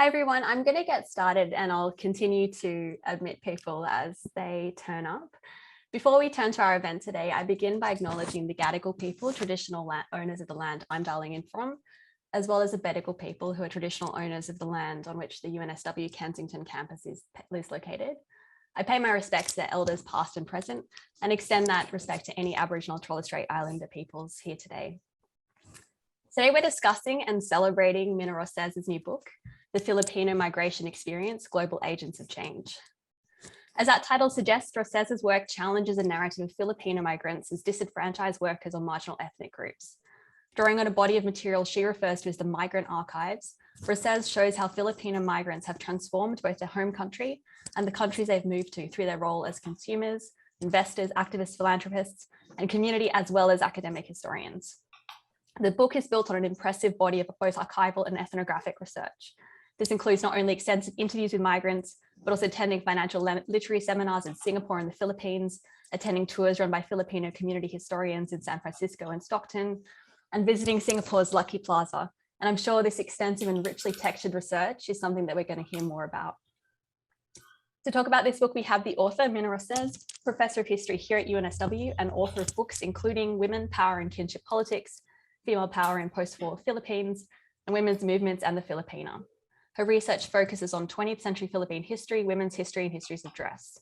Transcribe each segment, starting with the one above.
Hi everyone, I'm going to get started and I'll continue to admit people as they turn up. Before we turn to our event today, I begin by acknowledging the Gadigal people, traditional owners of the land I'm dialing in from, as well as the Bedigal people who are traditional owners of the land on which the UNSW Kensington campus is located. I pay my respects to their elders past and present and extend that respect to any Aboriginal and Torres Strait Islander peoples here today. Today we're discussing and celebrating Mina Roces' new book, The Filipino Migration Experience, Global Agents of Change. As that title suggests, Roces' work challenges a narrative of Filipino migrants as disenfranchised workers or marginal ethnic groups. Drawing on a body of material she refers to as the Migrant Archives, Roces shows how Filipino migrants have transformed both their home country and the countries they've moved to through their role as consumers, investors, activists, philanthropists, and community as well as academic historians. The book is built on an impressive body of both archival and ethnographic research. This includes not only extensive interviews with migrants, but also attending financial literary seminars in Singapore and the Philippines, attending tours run by Filipino community historians in San Francisco and Stockton, and visiting Singapore's Lucky Plaza. And I'm sure this extensive and richly textured research is something that we're going to hear more about. To talk about this book, we have the author, Mina Roces, Professor of History here at UNSW and author of books including Women, Power and Kinship Politics, Female Power in Post-War Philippines, and Women's Movements and the Filipina. Her research focuses on 20th century Philippine history, women's history, and histories of dress.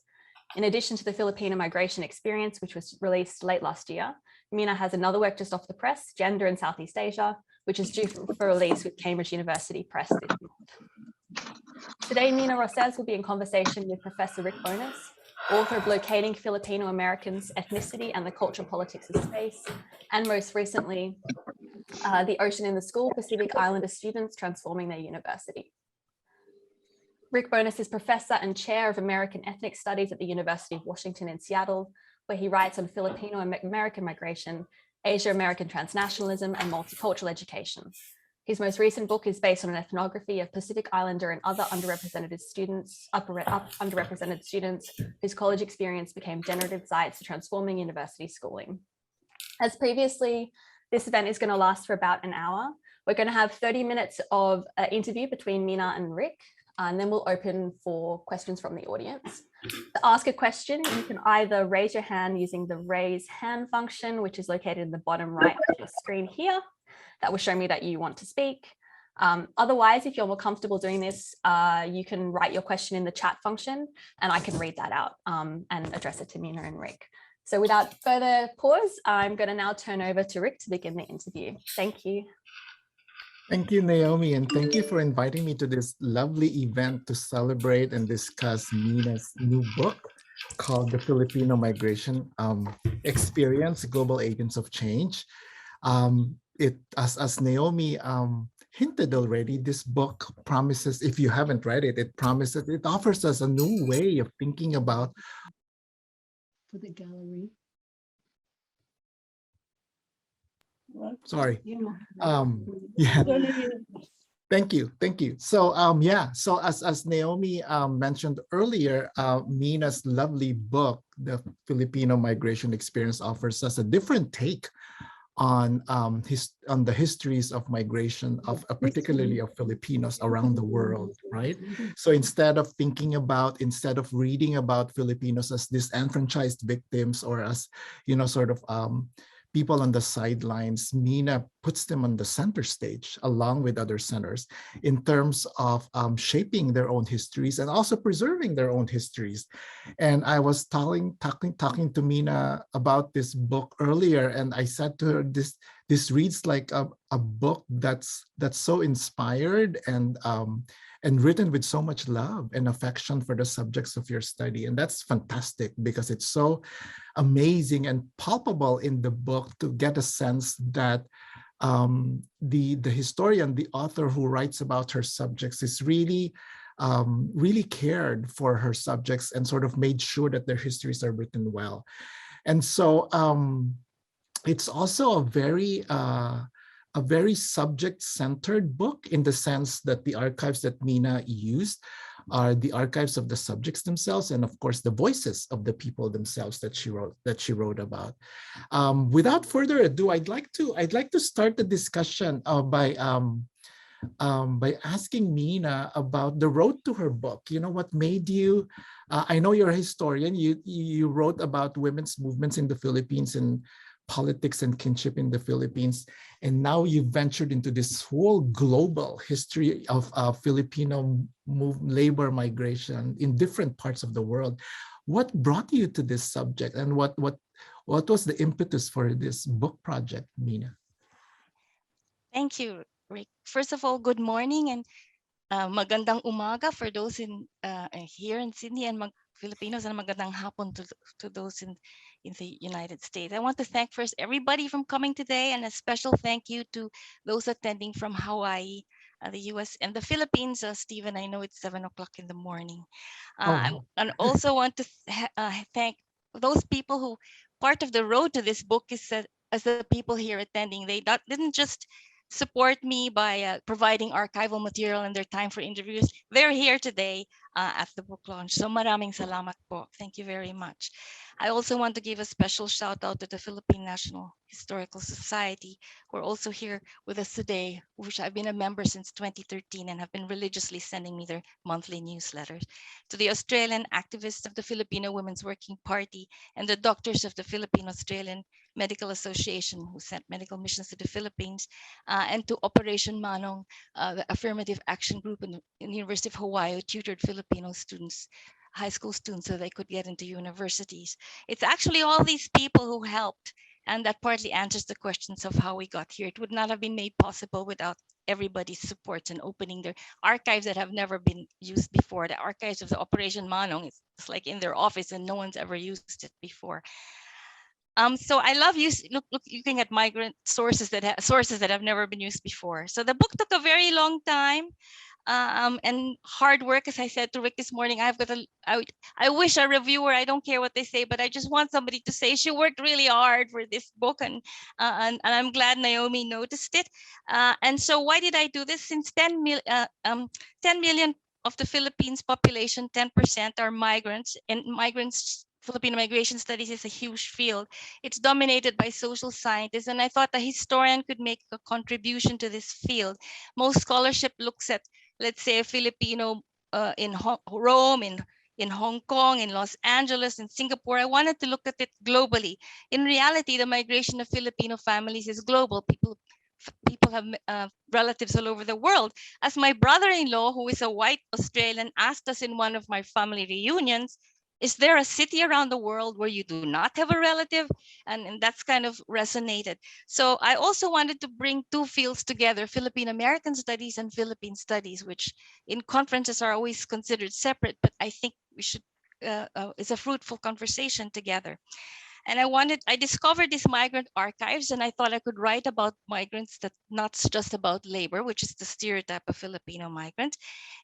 In addition to the Filipino Migration Experience, which was released late last year, Mina has another work just off the press, Gender in Southeast Asia, which is due for release with Cambridge University Press this month. Today, Mina Roces will be in conversation with Professor Rick Bonas, author of Locating Filipino Americans, Ethnicity and the Cultural Politics of Space, and most recently, The Ocean in the School, Pacific Islander Students Transforming Their University. Rick Bonas is professor and chair of American Ethnic Studies at the University of Washington in Seattle, where he writes on Filipino American migration, Asia-American transnationalism, and multicultural education. His most recent book is based on an ethnography of Pacific Islander and other underrepresented students whose college experience became generative sites for transforming university schooling. As previously, this event is going to last for about an hour. We're going to have 30 minutes of an interview between Mina and Rick, and then we'll open for questions from the audience. To ask a question, you can either raise your hand using the raise hand function, which is located in the bottom right of your screen here. That will show me that you want to speak. Otherwise, if you're more comfortable doing this, you can write your question in the chat function and I can read that out and address it to Mina and Rick. So without further pause, I'm going to now turn over to Rick to begin the interview. Thank you. Thank you, Naomi, and thank you for inviting me to this lovely event to celebrate and discuss Mina's new book called The Filipino Migration Experience, Global Agents of Change. As Naomi hinted already, this book promises, if you haven't read it, it offers us a new way of thinking about. For the gallery. Sorry. Yeah. Thank you. So so as Naomi mentioned earlier, Mina's lovely book, The Filipino Migration Experience, offers us a different take on the histories of migration of particularly of Filipinos around the world, right? So instead of reading about Filipinos as disenfranchised victims or as, sort of people on the sidelines, Mina puts them on the center stage along with other centers in terms of shaping their own histories and also preserving their own histories. And I was talking to Mina about this book earlier, and I said to her, this reads like a book that's so inspired and written with so much love and affection for the subjects of your study. And that's fantastic because it's so amazing and palpable in the book to get a sense that the historian, the author who writes about her subjects is really cared for her subjects and sort of made sure that their histories are written well. And so it's also a very subject-centered book in the sense that the archives that Mina used are the archives of the subjects themselves, and of course the voices of the people themselves that she wrote about. Without further ado, I'd like to start the discussion by by asking Mina about the road to her book. You know, what made you, I know you're a historian, you wrote about women's movements in the Philippines and politics and kinship in the Philippines. And now you ventured into this whole global history of Filipino labor migration in different parts of the world. What brought you to this subject, and what was the impetus for this book project, Mina? Thank you, Rick. First of all, good morning and magandang umaga for those in here in Sydney, and Filipinos, and magandang hapon to those in the United States. I want to thank first everybody from coming today, and a special thank you to those attending from Hawaii, the US, and the Philippines. Stephen, I know it's 7 o'clock in the morning. And also want to thank those people who, part of the road to this book is that as the people here attending, they didn't just support me by providing archival material and their time for interviews. They're here today at the book launch. So maraming salamat po. Thank you very much. I also want to give a special shout out to the Philippine National Historical Society, who are also here with us today, which I've been a member since 2013 and have been religiously sending me their monthly newsletters. To the Australian activists of the Filipino Women's Working Party and the doctors of the Philippine-Australian Medical Association who sent medical missions to the Philippines, and to Operation Manong, the affirmative action group in the University of Hawaii, who tutored Filipino students, high school students, so they could get into universities. It's actually all these people who helped, and that partly answers the questions of how we got here. It would not have been made possible without everybody's support and opening their archives that have never been used before. The archives of the Operation Manong, it's like in their office and no one's ever used it before. So I love looking at migrant sources that have never been used before. So the book took a very long time and hard work. As I said to Rick this morning, I wish a reviewer, I don't care what they say, but I just want somebody to say she worked really hard for this book, and I'm glad Naomi noticed it. And so why did I do this? Since 10 million of the Philippines population, 10% are migrants, and Filipino migration studies is a huge field. It's dominated by social scientists, and I thought a historian could make a contribution to this field. Most scholarship looks at, let's say, a Filipino in Rome, in Hong Kong, in Los Angeles, in Singapore. I wanted to look at it globally. In reality, the migration of Filipino families is global. People have relatives all over the world. As my brother-in-law, who is a white Australian, asked us in one of my family reunions, is there a city around the world where you do not have a relative? And that's kind of resonated. So I also wanted to bring two fields together, Philippine American studies and Philippine studies, which in conferences are always considered separate, but I think we should, it's a fruitful conversation together. And I discovered these migrant archives, and I thought I could write about migrants that not just about labor, which is the stereotype of Filipino migrants.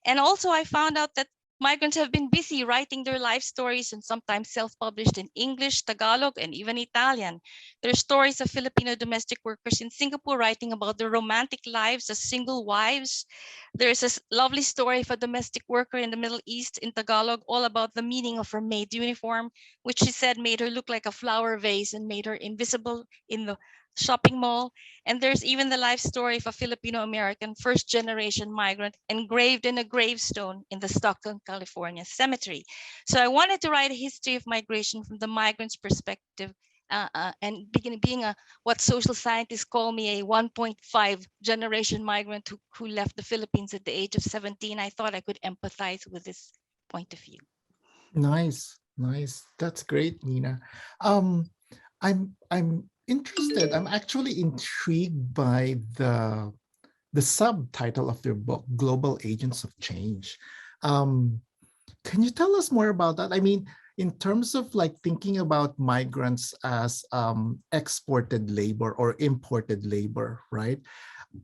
And also I found out that migrants have been busy writing their life stories, and sometimes self-published in English, Tagalog, and even Italian. There's stories of Filipino domestic workers in Singapore writing about their romantic lives as single wives. There's a lovely story of a domestic worker in the Middle East in Tagalog, all about the meaning of her maid uniform, which she said made her look like a flower vase and made her invisible in the shopping mall. And there's even the life story of a Filipino-American first-generation migrant engraved in a gravestone in the Stockton, California cemetery. So I wanted to write a history of migration from the migrant's perspective, and being what social scientists call me a 1.5 generation migrant who left the Philippines at the age of 17. I thought I could empathize with this point of view. Nice. That's great, Mina. I'm interested. I'm actually intrigued by the subtitle of your book, Global Agents of Change. Can you tell us more about that? I mean, in terms of like thinking about migrants as exported labor or imported labor, right?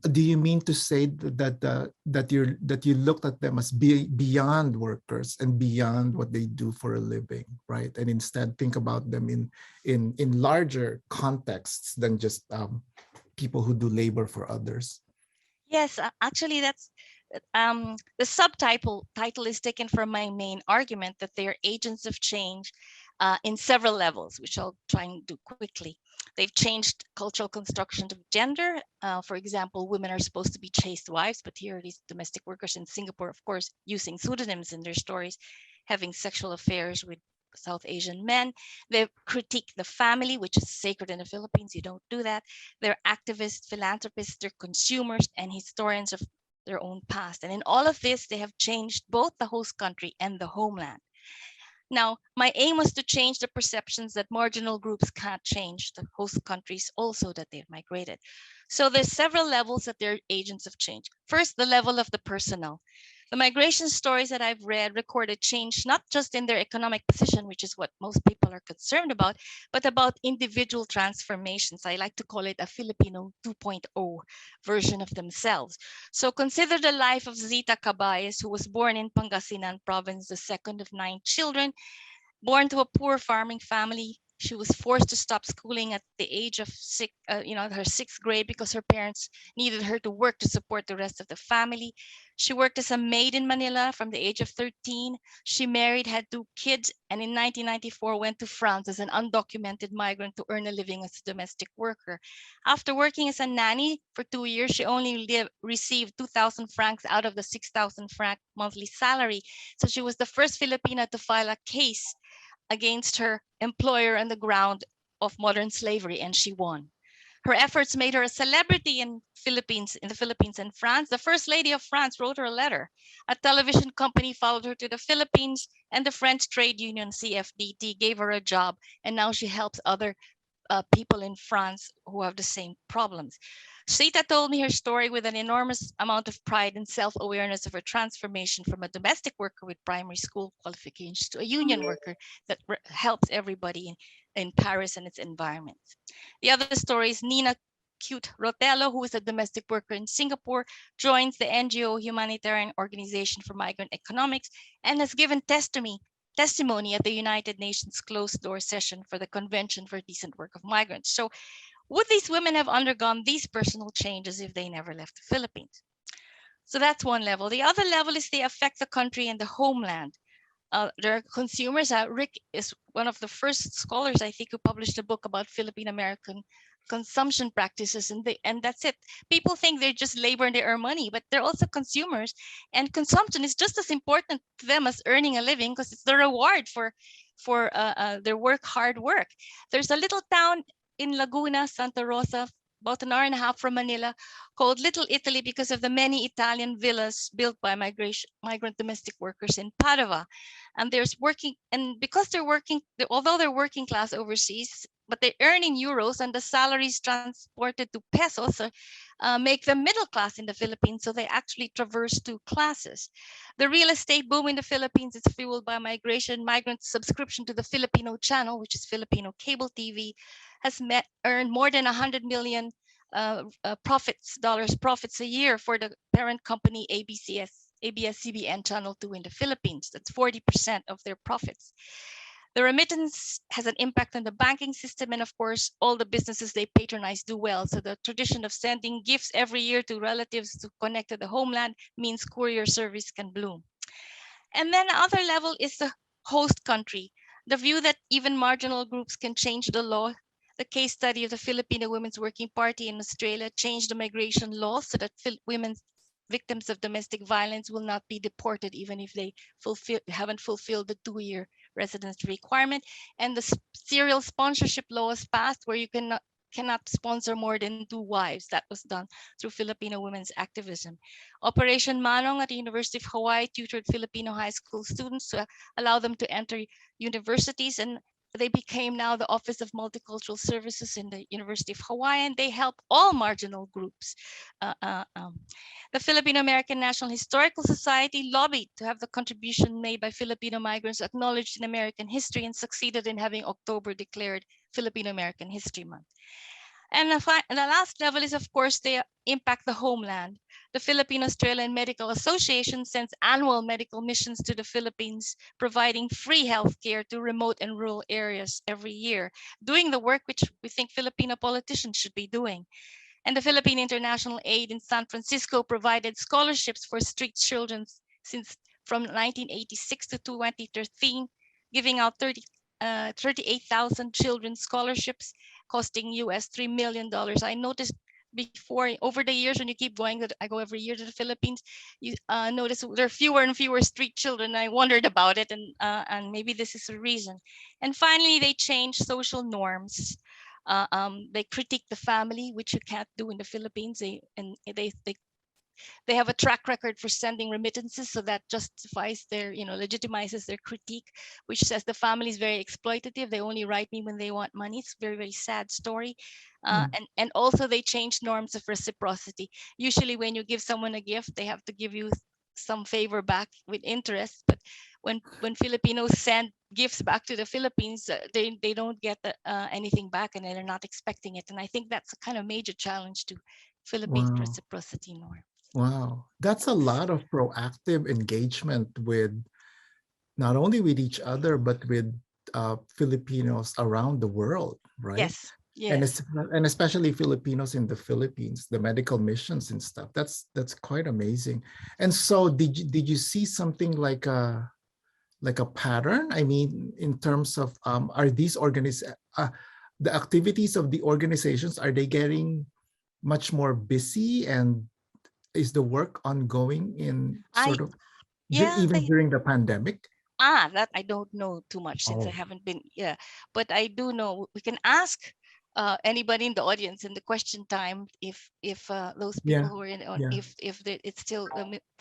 Do you mean to say that you looked at them as beyond workers and beyond what they do for a living, right? And instead think about them in larger contexts than just people who do labor for others? Yes, actually, that's the subtitle is taken from my main argument that they are agents of change, in several levels, which I'll try and do quickly. They've changed cultural construction of gender. For example, women are supposed to be chaste wives, but here these domestic workers in Singapore, of course, using pseudonyms in their stories, having sexual affairs with South Asian men. They critique the family, which is sacred in the Philippines. You don't do that. They're activists, philanthropists, they're consumers and historians of their own past. And in all of this, they have changed both the host country and the homeland. Now, my aim was to change the perceptions that marginal groups can't change the host countries also that they've migrated. So there's several levels that they're agents of change. First, the level of the personal. The migration stories that I've read recorded change, not just in their economic position, which is what most people are concerned about, but about individual transformations. I like to call it a Filipino 2.0 version of themselves. So consider the life of Zita Cabayes, who was born in Pangasinan province, the second of 9 children. Born to a poor farming family, she was forced to stop schooling at the age of her 6th grade because her parents needed her to work to support the rest of the family. She worked as a maid in Manila from the age of 13. She married, had 2 kids, and in 1994 went to France as an undocumented migrant to earn a living as a domestic worker. After working as a nanny for 2 years, she only received 2,000 francs out of the 6,000 franc monthly salary. So she was the first Filipina to file a case against her employer on the ground of modern slavery, and she won. Her efforts made her a celebrity in the Philippines and France. The First Lady of France wrote her a letter. A television company followed her to the Philippines, and the French trade union CFDT gave her a job, and now she helps other people in France who have the same problems. Sita told me her story with an enormous amount of pride and self-awareness of her transformation from a domestic worker with primary school qualifications to a union worker that helps everybody in Paris and its environment. The other story is Nina Cute Rotello, who is a domestic worker in Singapore, joins the NGO Humanitarian Organization for Migrant Economics and has given testimony at the United Nations closed door session for the Convention for Decent Work of Migrants. So would these women have undergone these personal changes if they never left the Philippines? So that's one level. The other level is they affect the country and the homeland. Their consumers. Rick is one of the first scholars, I think, who published a book about Philippine American consumption practices, and that's it. People think they're just labor and they earn money, but they're also consumers, and consumption is just as important to them as earning a living because it's the reward for their hard work. There's a little town in Laguna, Santa Rosa, about an hour and a half from Manila, called Little Italy because of the many Italian villas built by migrant domestic workers in Padua. And because although they're working class overseas, but they earn in euros and the salaries transported to pesos make them middle class in the Philippines. So they actually traverse 2 classes. The real estate boom in the Philippines is fueled by migration. Migrant subscription to the Filipino channel, which is Filipino cable TV, has earned more than 100 million profits a year for the parent company ABS-CBN Channel 2 in the Philippines. That's 40% of their profits. The remittance has an impact on the banking system, and of course, all the businesses they patronize do well. So the tradition of sending gifts every year to relatives to connect to the homeland means courier service can bloom. And then the other level is the host country, the view that even marginal groups can change the law. The case study of the Filipino Women's Working Party in Australia changed the migration laws so that women victims of domestic violence will not be deported even if they haven't fulfilled the 2-year residence requirement. And the serial sponsorship law was passed where you cannot sponsor more than 2 wives. That was done through Filipino women's activism. Operation Manong at the University of Hawaii tutored Filipino high school students to allow them to enter universities, and they became now the Office of Multicultural Services in the University of Hawaii, and they help all marginal groups. The Filipino American National Historical Society lobbied to have the contribution made by Filipino migrants acknowledged in American history and succeeded in having October declared Filipino American History Month. And the last level is, of course, they impact the homeland. The Philippine-Australian Medical Association sends annual medical missions to the Philippines, providing free healthcare to remote and rural areas every year, doing the work which we think Filipino politicians should be doing. And the Philippine International Aid in San Francisco provided scholarships for street children from 1986 to 2013, giving out 38,000 children scholarships costing US $3 million. I noticed before, over the years, when you keep going, that I go every year to the Philippines, you notice there are fewer and fewer street children. I wondered about it, and maybe this is a reason. And finally, they change social norms. They critique the family, which you can't do in the Philippines. They have a track record for sending remittances, so that justifies their, legitimizes their critique, which says the family is very exploitative. They only write me when they want money. It's a very, very sad story. And also they change norms of reciprocity. Usually when you give someone a gift, they have to give you some favor back with interest. But when Filipinos send gifts back to the Philippines, they don't get anything back, and they're not expecting it. And I think that's a kind of major challenge to Philippines Wow. reciprocity norm. Wow, that's a lot of proactive engagement with not only with each other, but with Filipinos around the world, right? Yes, And yes. and especially Filipinos in the Philippines, the medical missions and stuff. That's quite amazing. And so, did you see something like a pattern? I mean, in terms of are these the activities of the organizations, are they getting much more busy, and is the work ongoing in sort of Yeah, even during the pandemic? that I don't know too much, since I Oh, haven't been, but I do know we can ask anybody in the audience in the question time if those people yeah, who are in on, yeah. it's still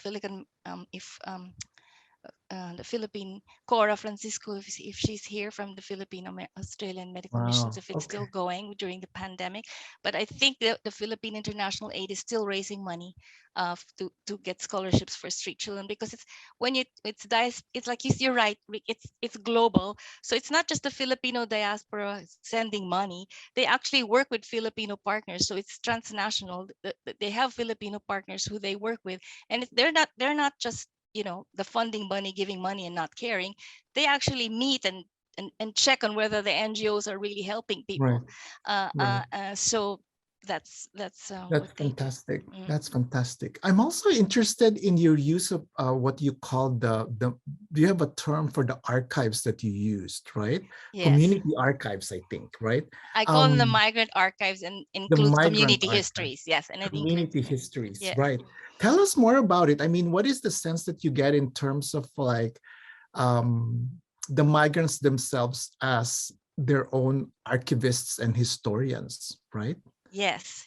Philippine, if the Philippine Cora Francisco, if she's here from the Filipino Australian Medical Missions, Wow. if it's Okay. still going during the pandemic. But I think the Philippine International Aid is still raising money to get scholarships for street children, because it's when it's like you're right, Rick, it's global. So it's not just the Filipino diaspora sending money. They actually work with Filipino partners, so it's transnational. They have Filipino partners who they work with, and they're not just the funding money, giving money and not caring. They actually meet and check on whether the NGOs are really helping Right. people. Right. So that's That's what they do. fantastic. Mm. That's fantastic. I'm also interested in your use of what you call the. Do you have a term for the archives that you used, right? Yes, Community archives, I think, right? I call them the Um, Migrant Archives, and the includes migrant community archive, histories. Yes, and it includes, community histories, yes. right? Tell us more about it. I mean, what is the sense that you get in terms of like um, the migrants themselves as their own archivists and historians, right? Yes,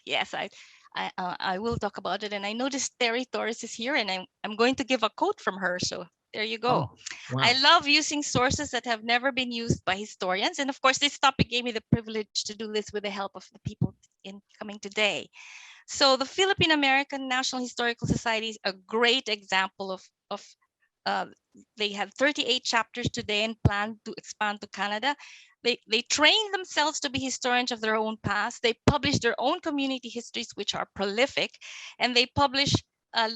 I will talk about it. And I noticed Terry Torres is here, and I'm going to give a quote from her. So there you go. Oh, wow. I love using sources that have never been used by historians. And of course, this topic gave me the privilege to do this with the help of the people in coming today. So the Philippine American National Historical Society is a great example of uh, they have 38 chapters today and plan to expand to Canada. They train themselves to be historians of their own past. They publish their own community histories, which are prolific, and they publish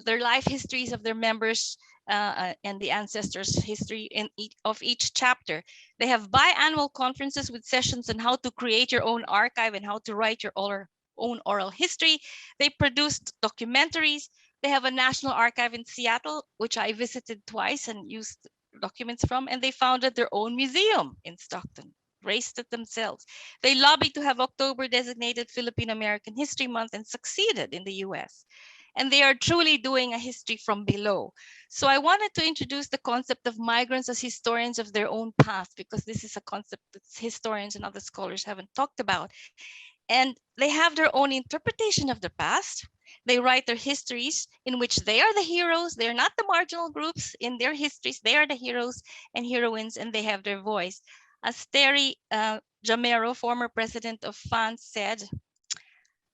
their life histories of their members and the ancestors' history of each chapter. They have biannual conferences with sessions on how to create your own archive and how to write your own oral history. They produced documentaries. They have a national archive in Seattle, which I visited twice and used documents from, and they founded their own museum in Stockton, raised it themselves. They lobbied to have October designated Filipino American History Month and succeeded in the US. And they are truly doing a history from below. So I wanted to introduce the concept of migrants as historians of their own past, because this is a concept that historians and other scholars haven't talked about. And they have their own interpretation of the past. They write their histories in which they are the heroes. They're not the marginal groups. In their histories, they are the heroes and heroines, and they have their voice. As Terry Jamero, former president of FANS, said,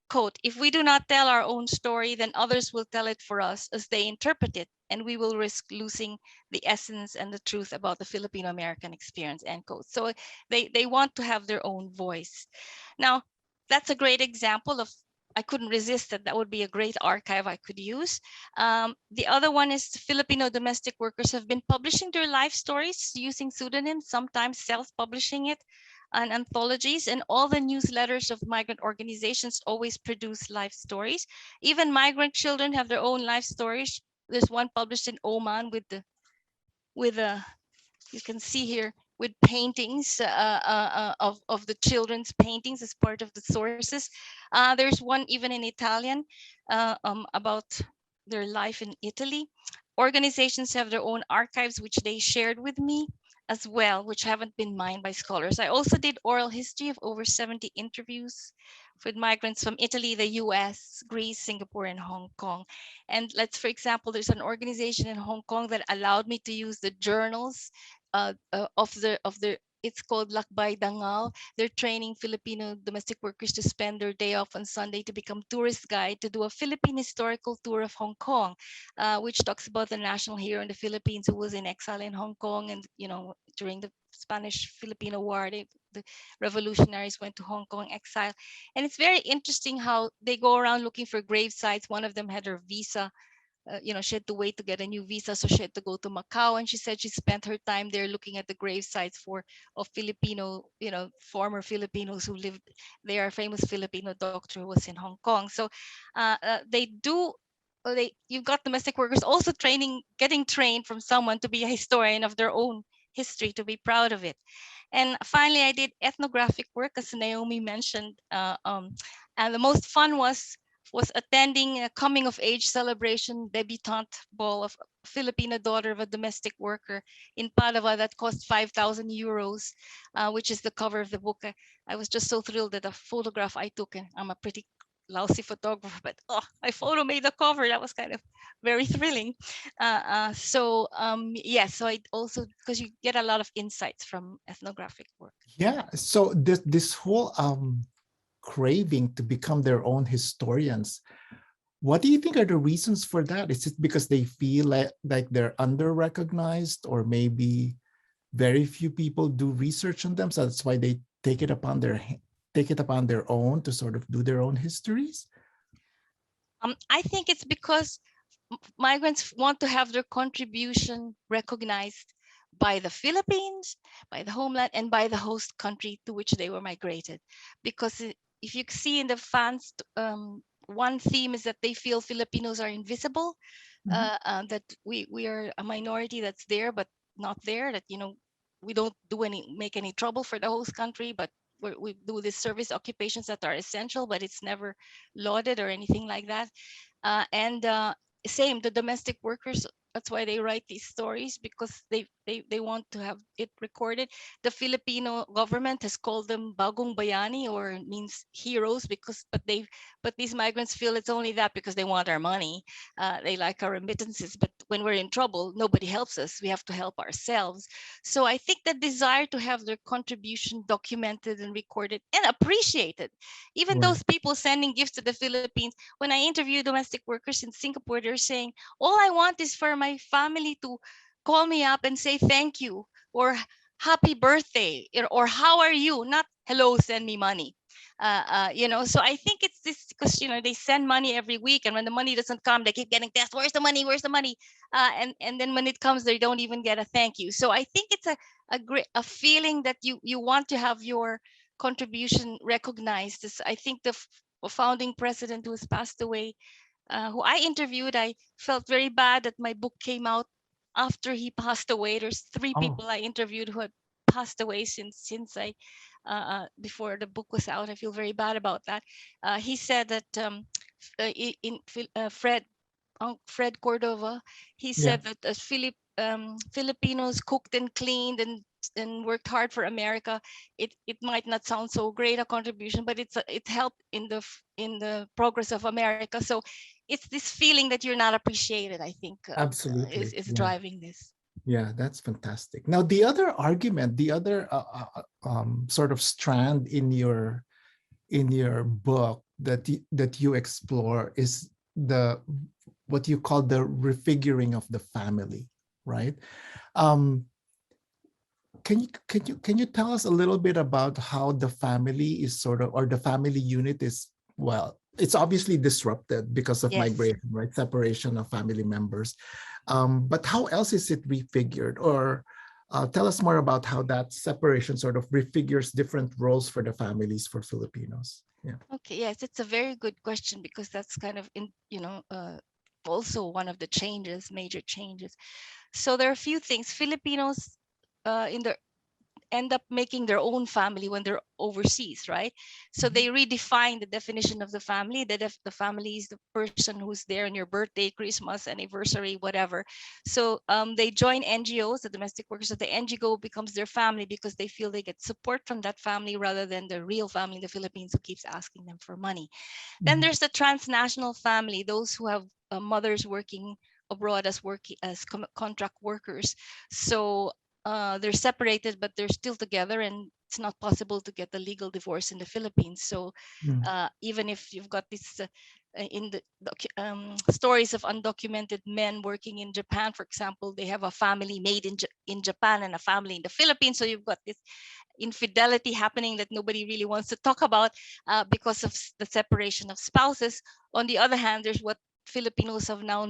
quote, "If we do not tell our own story, then others will tell it for us as they interpret it, and we will risk losing the essence and the truth about the Filipino American experience," end quote. So they want to have their own voice. Now, that's a great example of, I couldn't resist that. That would be a great archive I could use. The other one is Filipino domestic workers have been publishing their life stories using pseudonyms, sometimes self-publishing it, and anthologies, and all the newsletters of migrant organizations always produce life stories. Even migrant children have their own life stories. There's one published in Oman with a, you can see here, with paintings of the children's paintings as part of the sources. There's one even in Italian about their life in Italy. Organizations have their own archives, which they shared with me as well, which haven't been mined by scholars. I also did oral history of over 70 interviews with migrants from Italy, the US, Greece, Singapore, and Hong Kong. And for example, there's an organization in Hong Kong that allowed me to use the journals of the it's called Lakbay Dangal. They're training Filipino domestic workers to spend their day off on Sunday to become tourist guide to do a Philippine historical tour of Hong Kong, which talks about the national hero in the Philippines who was in exile in Hong Kong, and during the Spanish-Filipino War, the revolutionaries went to Hong Kong exile. And it's very interesting how they go around looking for grave sites. One of them had her visa, she had to wait to get a new visa, so she had to go to Macau, and she said she spent her time there looking at the grave sites of Filipino, former Filipinos who lived there. A famous Filipino doctor who was in Hong Kong. So you've got domestic workers also getting trained from someone to be a historian of their own history, to be proud of it. And finally, I did ethnographic work, as Naomi mentioned, and the most fun was attending a coming of age celebration debutante ball of a Filipino daughter of a domestic worker in Padua that cost 5,000 euros, which is the cover of the book. I was just so thrilled that the photograph I took, and I'm a pretty lousy photographer, but my photo made the cover. That was kind of very thrilling. So I also, because you get a lot of insights from ethnographic work. Yeah. So this whole craving to become their own historians, what do you think are the reasons for that? Is it because they feel like they're under-recognized, or maybe very few people do research on them, so that's why they take it upon their own to sort of do their own histories? I think it's because migrants want to have their contribution recognized by the Philippines, by the homeland, and by the host country to which they were migrated. Because if you see in the fans, one theme is that they feel Filipinos are invisible, that we are a minority that's there but not there, that we don't make any trouble for the host country, but we do these service occupations that are essential, but it's never lauded or anything like that. And same, the domestic workers, that's why they write these stories, because they want to have it recorded. The Filipino government has called them bagong bayani, or means heroes, but these migrants feel it's only that because they want our money. They like our remittances, but when we're in trouble, nobody helps us. We have to help ourselves. So I think the desire to have their contribution documented and recorded and appreciated. Even Right. those people sending gifts to the Philippines, when I interview domestic workers in Singapore, they're saying, all I want is for my family to call me up and say thank you, or happy birthday, or how are you, not hello, send me money. So I think it's this, because they send money every week, and when the money doesn't come, they keep getting text, where's the money, where's the money? And then when it comes, they don't even get a thank you. So I think it's a feeling that you want to have your contribution recognized. I think the founding president who has passed away, who I interviewed, I felt very bad that my book came out after he passed away. There's three Oh. people I interviewed who had passed away since I before the book was out. I feel very bad about that. He said that Fred Cordova, he Yeah. said that as Filipinos cooked and cleaned and worked hard for America, it might not sound so great a contribution, but it helped in the progress of America. So it's this feeling that you're not appreciated, I think, Absolutely. is Yeah. driving this. Yeah, that's fantastic. Now, the other argument, the other sort of strand in your book that you explore is what you call the refiguring of the family, right? Um, can you tell us a little bit about how the family is sort of, or the family unit is, well, it's obviously disrupted because of Yes. migration, right? Separation of family members. But how else is it refigured? Or tell us more about how that separation sort of refigures different roles for the families for Filipinos. Yeah. Okay, yes, it's a very good question, because that's kind of also one of the changes, major changes. So there are a few things. Filipinos in the end up making their own family when they're overseas, right? So they redefine the definition of the family, that if the family is the person who's there on your birthday, Christmas, anniversary, whatever. So they join NGOs, the domestic workers of the NGO becomes their family because they feel they get support from that family rather than the real family in the Philippines who keeps asking them for money. Then there's the transnational family, those who have mothers working abroad as contract workers. So they're separated, but they're still together, and it's not possible to get a legal divorce in the Philippines. So even if you've got this in the stories of undocumented men working in Japan, for example, they have a family made in Japan and a family in the Philippines. So you've got this infidelity happening that nobody really wants to talk about because of the separation of spouses. On the other hand, there's what Filipinos have now,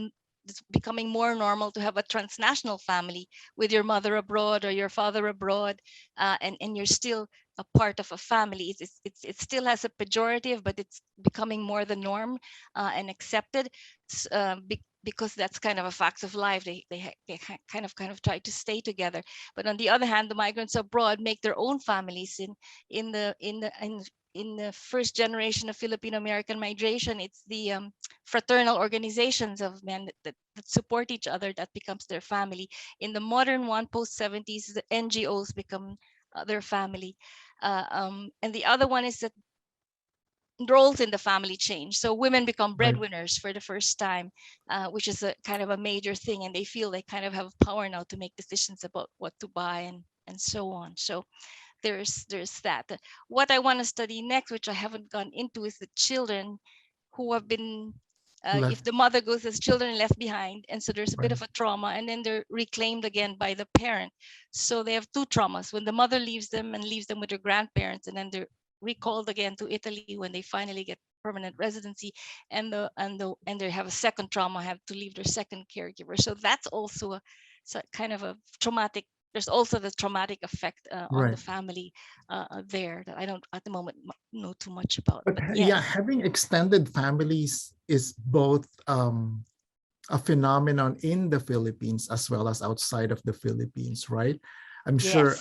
it's becoming more normal to have a transnational family with your mother abroad or your father abroad, and you're still a part of a family. It still has a pejorative, but it's becoming more the norm and accepted because that's kind of a fact of life. They kind of try to stay together. But on the other hand, the migrants abroad make their own families. In the first generation of Filipino American migration, it's the fraternal organizations of men that support each other that becomes their family. In the modern one, post 70s, the NGOs become their family. And the other one is that roles in the family change. So women become breadwinners for the first time, which is a kind of a major thing. And they feel they kind of have power now to make decisions about what to buy and so on. So there's that. What I want to study next, which I haven't gone into, is the children who have been, if the mother goes as children left behind, and so there's a bit of a trauma, and then they're reclaimed again by the parent. So they have two traumas: when the mother leaves them and leaves them with their grandparents, and then they're recalled again to Italy when they finally get permanent residency, and they have a second trauma, have to leave their second caregiver. So that's also a kind of a traumatic. There's also the traumatic effect on the family there that I don't at the moment know too much about. But yeah, having extended families is both a phenomenon in the Philippines as well as outside of the Philippines, right? I'm sure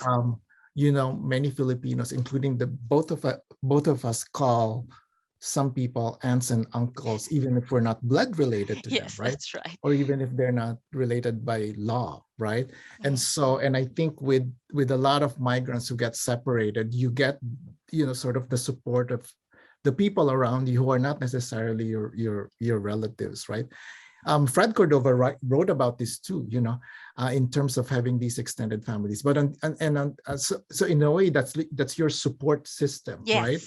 you know, many Filipinos, including both of us, call some people aunts and uncles, even if we're not blood related to them, right? That's right. Or even if they're not related by law, right? And so, and I think with a lot of migrants who get separated, you get, you know, sort of the support of the people around you who are not necessarily your relatives, right? Fred Cordova wrote about this too, you know, in terms of having these extended families. But so in a way, that's your support system, right?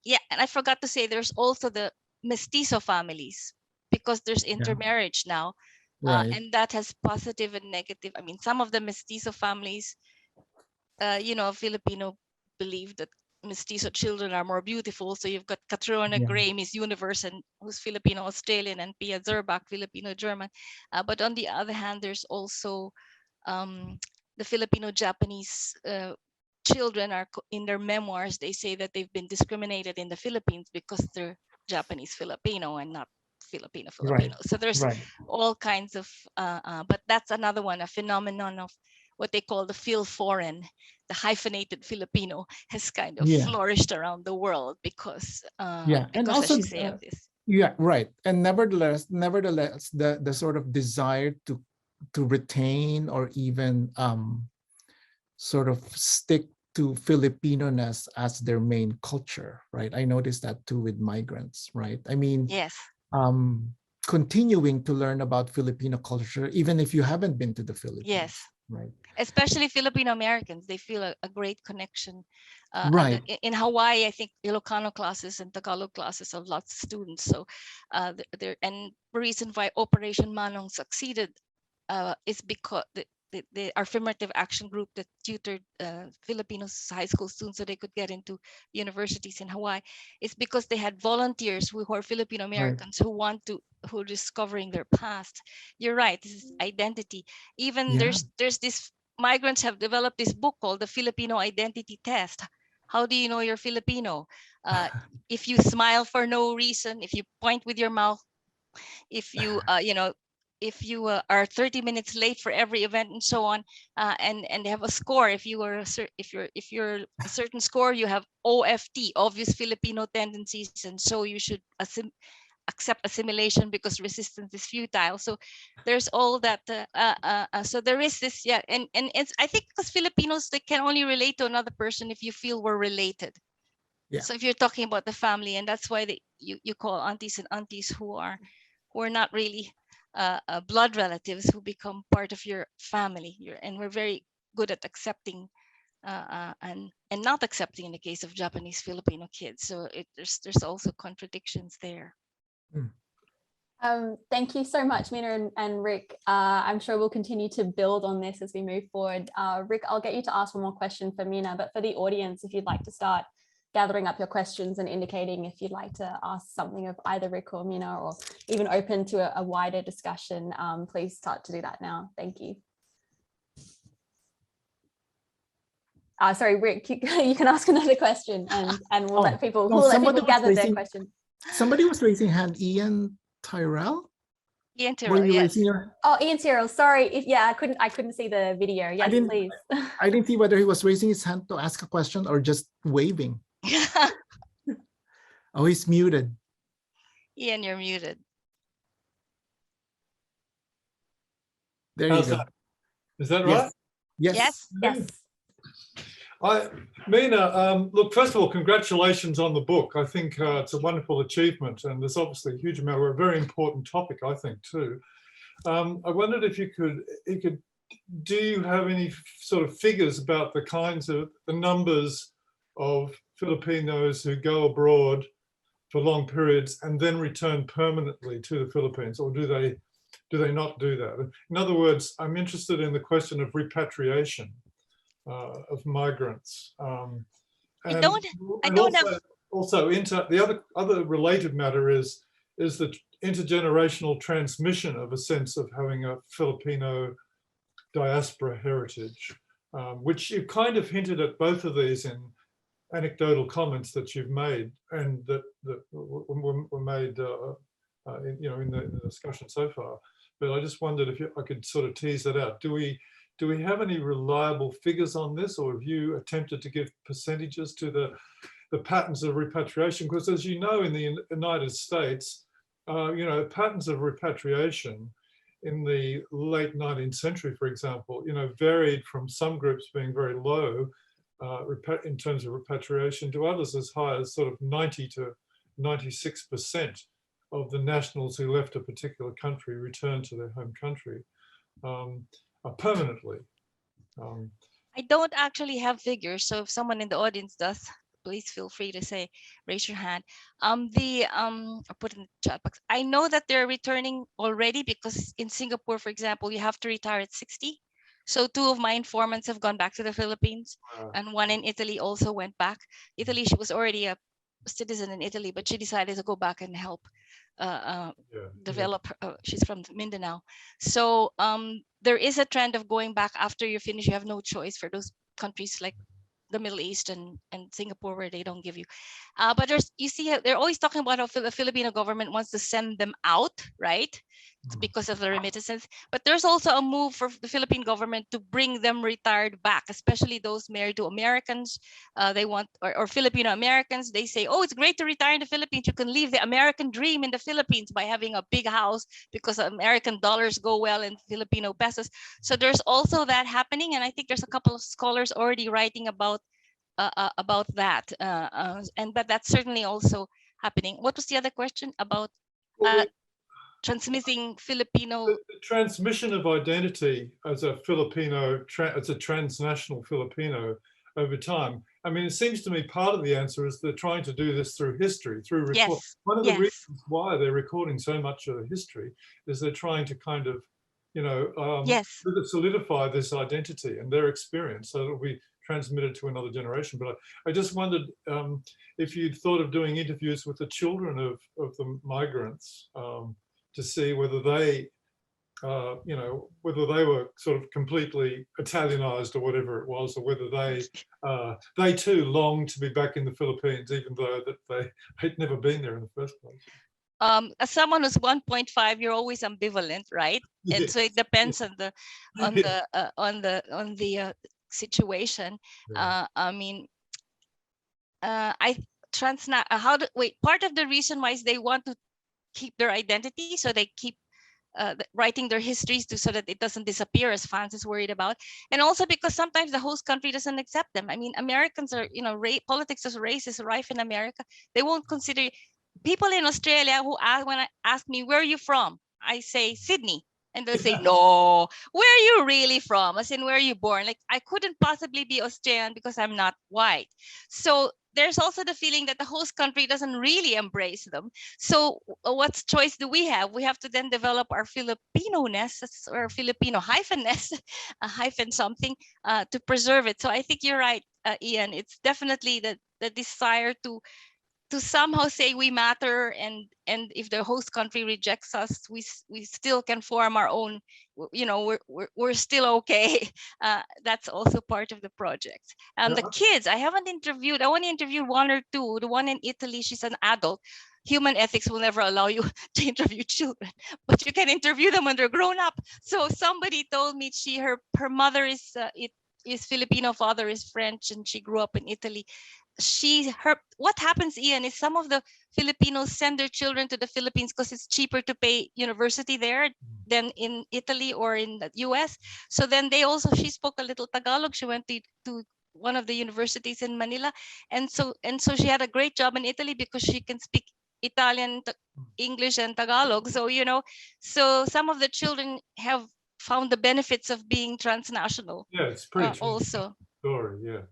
Yeah, and I forgot to say there's also the mestizo families, because there's intermarriage now, and that has positive and negative. I mean, some of the mestizo families, you know, Filipino believe that mestizo children are more beautiful. So you've got Catriona Gray, Miss Universe, and who's Filipino Australian, and Pia Zerbach, Filipino German. But on the other hand, there's also the Filipino Japanese children are in their memoirs. They say that they've been discriminated in the Philippines because they're Japanese Filipino and not Filipino. So there's all kinds of, but that's another one, a phenomenon of what they call the Phil foreign, the hyphenated Filipino has kind of flourished around the world because and also as you say, of this. And nevertheless, the sort of desire to retain or even sort of stick to Filipino-ness as their main culture, right? I noticed that too with migrants, right? I mean, continuing to learn about Filipino culture, even if you haven't been to the Philippines. Right. Especially Filipino Americans, they feel a great connection. In Hawaii, I think Ilocano classes and Tagalog classes have lots of students. So and the reason why Operation Manong succeeded is because the affirmative action group that tutored Filipino high school students so they could get into universities in Hawaii is because they had volunteers who are Filipino Americans who are discovering their past. You're right, this is identity. Even there's this, migrants have developed this book called the Filipino Identity Test. How do you know you're Filipino? If you smile for no reason, if you point with your mouth, if you if you are 30 minutes late for every event and so on, and they have a score. If you're a certain score, you have OFT, obvious Filipino tendencies, and so you should accept assimilation because resistance is futile. So there's all that. So there is this, yeah, and it's, I think because Filipinos, they can only relate to another person if you feel we're related. Yeah. So if you're talking about the family, and that's why you call aunties and aunties who are not really blood relatives, who become part of your family. And we're very good at accepting and not accepting in the case of Japanese Filipino kids. So there's also contradictions there. Thank you so much, Mina and Rick. I'm sure we'll continue to build on this as we move forward. Rick, I'll get you to ask one more question for Mina, but for the audience, if you'd like to start gathering up your questions and indicating if you'd like to ask something of either Rick or Mina, or even open to a wider discussion, please start to do that now. Thank you. Sorry, Rick, you can ask another question, and we'll let people, gather their questions. Somebody was raising hand. Ian Tyrell? Ian Tyrell, yes. Oh, Ian Tyrell, sorry. Yeah, I couldn't see the video. Yes, please. I didn't see whether he was raising his hand to ask a question or just waving. Oh, he's muted. Ian, you're muted. There you go. Is that right? Yes. Yes. Mina, look, first of all, congratulations on the book. I think it's a wonderful achievement, and there's obviously a huge amount of a very important topic, I think, too. I wondered if you could, do you have any sort of figures about the numbers of Filipinos who go abroad for long periods and then return permanently to the Philippines, or do they not do that? In other words, I'm interested in the question of repatriation of migrants. I don't have. Also, the other related matter is the intergenerational transmission of a sense of having a Filipino diaspora heritage, which you kind of hinted at both of these in anecdotal comments that you've made, and that were made in the discussion so far. But I just wondered if I could sort of tease that out. Do we have any reliable figures on this, or have you attempted to give percentages to the patterns of repatriation? Because as you know, in the United States, patterns of repatriation in the late 19th century, for example, varied from some groups being very low in terms of repatriation to others as high as sort of 90 to 96% of the nationals who left a particular country returned to their home country permanently. I don't actually have figures, so if someone in the audience does, please feel free to raise your hand. I'll put in the chat box. I know that they're returning already, because in Singapore, for example, you have to retire at 60. So 2 of my informants have gone back to the Philippines, and one in Italy also went back. Italy, she was already a citizen in Italy, but she decided to go back and help develop. She's from Mindanao. So there is a trend of going back after you finish. You have no choice for those countries like the Middle East and Singapore, where they don't give you. But you see, they're always talking about how the Filipino government wants to send them out, right? It's because of the remittances. But there's also a move for the Philippine government to bring them retired back, especially those married to Americans. They want, or Filipino Americans, they say, oh, it's great to retire in the Philippines. You can live the American dream in the Philippines by having a big house, because American dollars go well in Filipino pesos. So there's also that happening. And I think there's a couple of scholars already writing about that. But that's certainly also happening. What was the other question about? Transmitting Filipino. The transmission of identity as a Filipino, as a transnational Filipino over time. I mean, it seems to me part of the answer is they're trying to do this through history, through record. Yes. One of the reasons why they're recording so much of the history is they're trying to kind of, solidify this identity and their experience, so it'll be transmitted to another generation. But I just wondered if you'd thought of doing interviews with the children of the migrants, to see whether they, whether they were sort of completely Italianized or whatever it was, or whether they too longed to be back in the Philippines, even though that they had never been there in the first place. as someone who's 1.5, you're always ambivalent, right? And so it depends on the situation. I mean, part of the reason why is they want to keep their identity, so they keep writing their histories so that it doesn't disappear, as Franz is worried about, and also because sometimes the host country doesn't accept them. I mean, Americans are, politics of race is rife in America. They won't consider people in Australia who ask me, where are you from? I say Sydney. And they'll say, no, where are you really from? As in, where are you born? Like, I couldn't possibly be Australian because I'm not white. So there's also the feeling that the host country doesn't really embrace them. So what choice do we have? We have to then develop our Filipino-ness or Filipino hyphen-ness, a hyphen something, to preserve it. So I think you're right, Ian. It's definitely the desire to somehow say we matter, and if the host country rejects us, we still can form our own, we're still okay. That's also part of the project. And the kids, I want to interview one or two. The one in Italy, she's an adult. Human ethics will never allow you to interview children, but you can interview them when they're grown up. So somebody told me her mother is Filipino, father is French, and she grew up in Italy. What happens, Ian, is some of the Filipinos send their children to the Philippines because it's cheaper to pay university there than in Italy or in the US. So then she spoke a little Tagalog. She went to one of the universities in Manila, and so she had a great job in Italy because she can speak Italian, English, and Tagalog. So so some of the children have found the benefits of being transnational. Yeah, it's pretty also story. Yeah.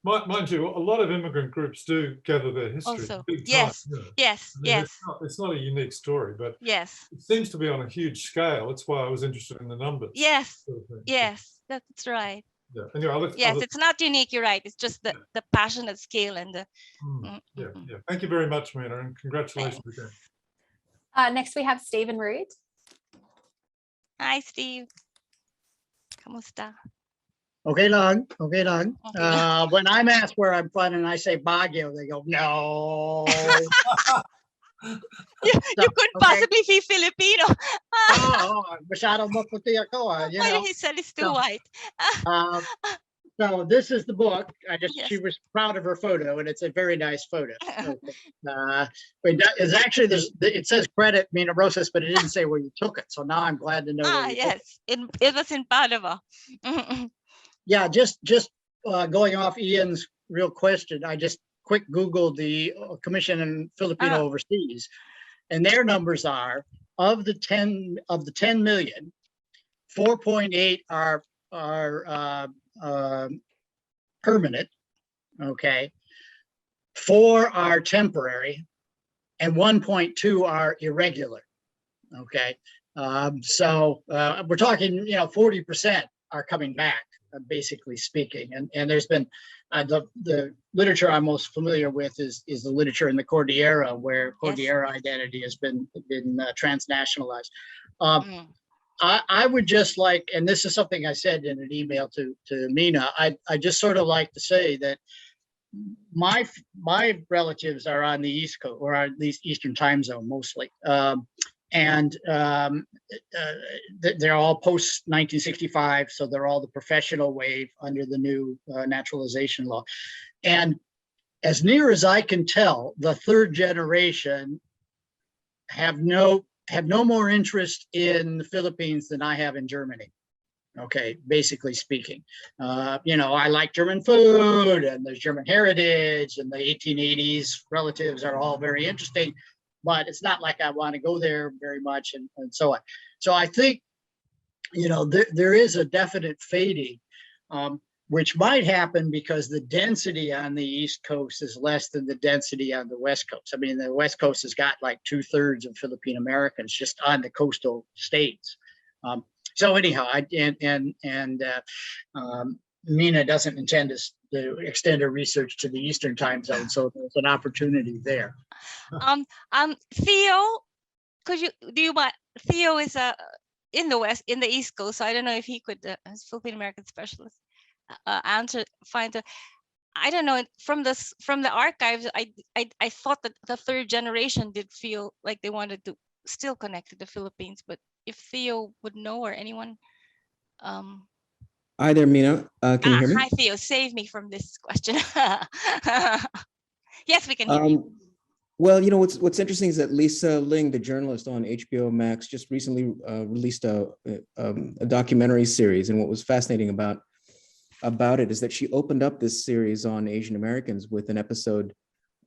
Mind you, a lot of immigrant groups do gather their history. Also, big yes, time, yes, I mean, yes. It's not a unique story, but yes, it seems to be on a huge scale. That's why I was interested in the numbers. yes, yes, that's right. Yeah. Anyway, yes, it's not unique. You're right. It's just the passionate scale and the. Yeah. Thank you very much, Mina, and congratulations again. Next, we have Stephen Rood. Hi, Steve. Kamusta? Okay lang. When I'm asked where I'm from and I say Baguio, they go, no. You couldn't possibly be Filipino. Masyadong maputi ako. He said it's too white. So this is the book. She was proud of her photo, and it's a very nice photo. It's actually, it says credit Mina Roces, but it didn't say where you took it. So now I'm glad to know. Yes, it was in Padua. Yeah, just going off Ian's real question, I just quick Googled the Commission on Filipino Overseas, and their numbers are of the 10 million, 4.8 are permanent, okay, 4 are temporary, and 1.2 are irregular, okay. So we're talking, 40% are coming back, basically speaking, and there's been the literature I'm most familiar with is the literature in the Cordillera, where Cordillera identity has been transnationalized. I would just like, and this is something I said in an email to Mina, I just sort of like to say that my relatives are on the East Coast, or at least Eastern time zone mostly. And they're all post 1965, so they're all the professional wave under the new naturalization law. And as near as I can tell, the third generation have no more interest in the Philippines than I have in Germany. Okay, basically speaking, I like German food, and there's German heritage, and the 1880s relatives are all very interesting. But it's not like I want to go there very much, and so on. So I think, there is a definite fading, which might happen because the density on the East Coast is less than the density on the West Coast. I mean, the West Coast has got like 2/3 of Filipino Americans just on the coastal states. So anyhow, Mina doesn't intend to extend her research to the Eastern time zone, so there's an opportunity there. Theo, Theo is in the East Coast, so I don't know if he could, as Philippine American specialist, I don't know, from the archives, I thought that the third generation did feel like they wanted to still connect to the Philippines, but if Theo would know, or anyone, Hi there, Mina. Can you hear me? hi Theo, save me from this question. Yes, we can hear you. Well, you know, what's interesting is that Lisa Ling, the journalist on HBO Max, just recently released a documentary series, and what was fascinating about it is that she opened up this series on Asian Americans with an episode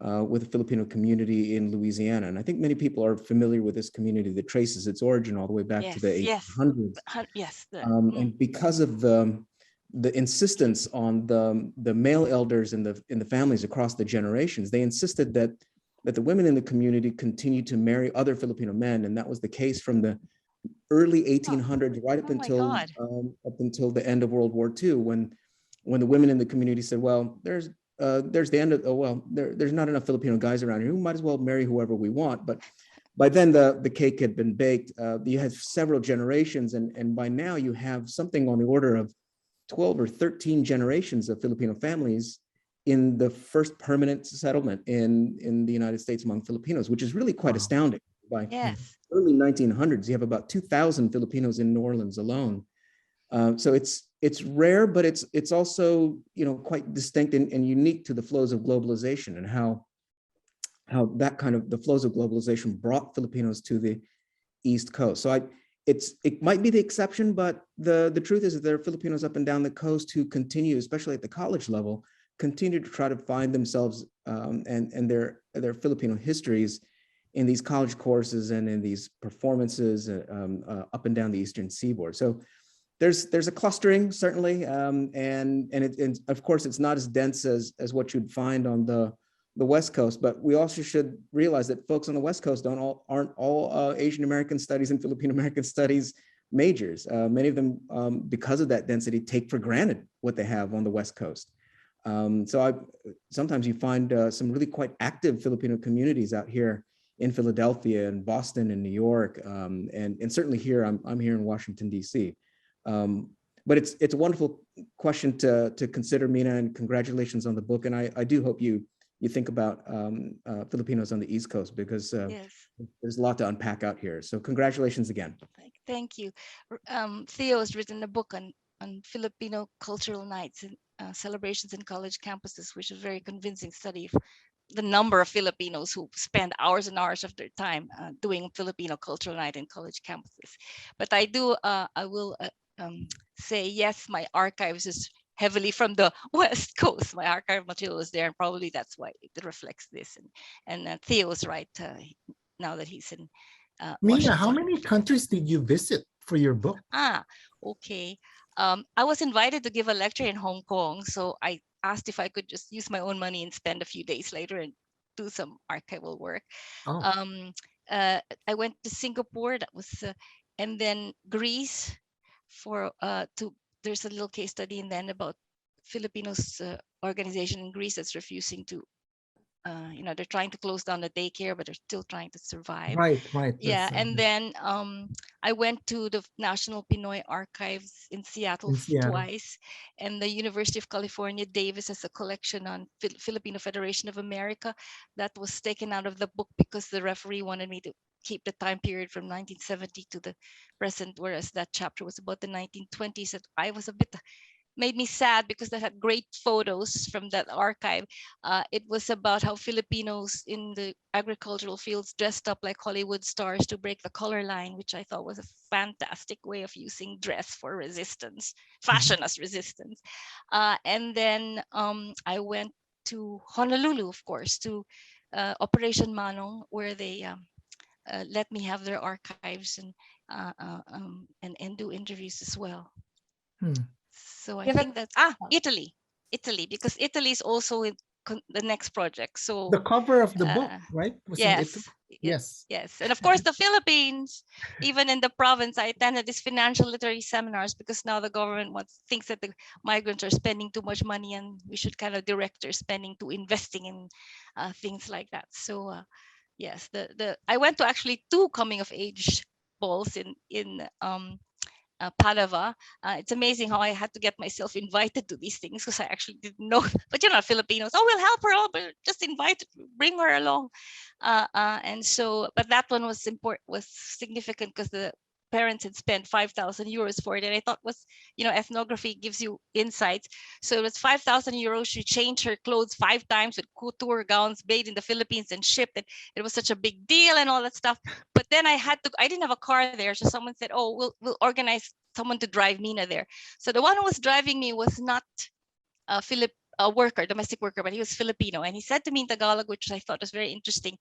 with a Filipino community in Louisiana, and I think many people are familiar with this community that traces its origin all the way back to the 1800s. Yes. And because of the insistence on the male elders in the families across the generations, they insisted that the women in the community continued to marry other Filipino men, and that was the case from the early 1800s right up until the end of World War II, when the women in the community said, well, there's the end of, there's not enough Filipino guys around here, we might as well marry whoever we want. But by then the cake had been baked. You had several generations, and by now you have something on the order of 12 or 13 generations of Filipino families in the first permanent settlement in the United States among Filipinos, which is really quite astounding. By early 1900s, you have about 2,000 Filipinos in New Orleans alone. So it's rare, but it's also, you know, quite distinct and unique to the flows of globalization, and how that kind of the flows of globalization brought Filipinos to the East Coast. So it might be the exception, but the truth is that there are Filipinos up and down the coast who continue, especially at the college level, continue to try to find themselves and their Filipino histories in these college courses and in these performances up and down the Eastern Seaboard. So there's a clustering, certainly, and of course it's not as dense as what you'd find on the West Coast, but we also should realize that folks on the West Coast aren't all Asian American studies and Filipino American studies majors. Many of them, because of that density, take for granted what they have on the West Coast. So sometimes you find some really quite active Filipino communities out here in Philadelphia and Boston and New York, and certainly here, I'm here in Washington, D.C. But it's a wonderful question to consider, Mina, and congratulations on the book. And I do hope you think about Filipinos on the East Coast, because there's a lot to unpack out here. So congratulations again. Thank you. Theo has written a book on Filipino cultural nights and celebrations in college campuses, which is a very convincing study of the number of Filipinos who spend hours and hours of their time doing Filipino cultural night in college campuses. But I will say, yes, my archives is heavily from the West Coast. My archive material is there, and probably that's why it reflects this. And Theo's right, now that he's in Mina, how many countries did you visit for your book? Okay. I was invited to give a lecture in Hong Kong, so I asked if I could just use my own money and spend a few days later and do some archival work. I went to Singapore, that was, and then Greece for there's a little case study in then about Filipinos organization in Greece that's refusing to, they're trying to close down the daycare, but they're still trying to survive. Right. Yeah, and then I went to the National Pinoy Archives in Seattle twice, and the University of California, Davis has a collection on Filipino Federation of America that was taken out of the book because the referee wanted me to keep the time period from 1970 to the present, whereas that chapter was about the 1920s. That I was a bit, made me sad because they had great photos from that archive. It was about how Filipinos in the agricultural fields dressed up like Hollywood stars to break the color line, which I thought was a fantastic way of using dress for resistance, fashion as resistance. And then I went to Honolulu, of course, to Operation Manong, where they let me have their archives and do interviews as well. So I think that's Italy, because Italy is also in the next project. So the cover of the book, right? Yes. And of course the Philippines, even in the province, I attended these financial literacy seminars because now the government thinks that the migrants are spending too much money and we should kind of direct their spending to investing in things like that. So yes, I went to actually 2 coming of age balls in Padova. It's amazing how I had to get myself invited to these things because I actually didn't know. But you know, Filipinos, oh, we'll help her, oh, but just invite, bring her along. And so, but that one was important, was significant because the parents had spent 5,000 euros for it. And I thought was, you know, ethnography gives you insights. So it was 5,000 euros. She changed her clothes 5 times with couture gowns made in the Philippines and shipped it. It was such a big deal and all that stuff. But then I didn't have a car there. So someone said, oh, we'll organize someone to drive Mina there. So the one who was driving me was not a worker, domestic worker, but he was Filipino. And he said to me in Tagalog, which I thought was very interesting,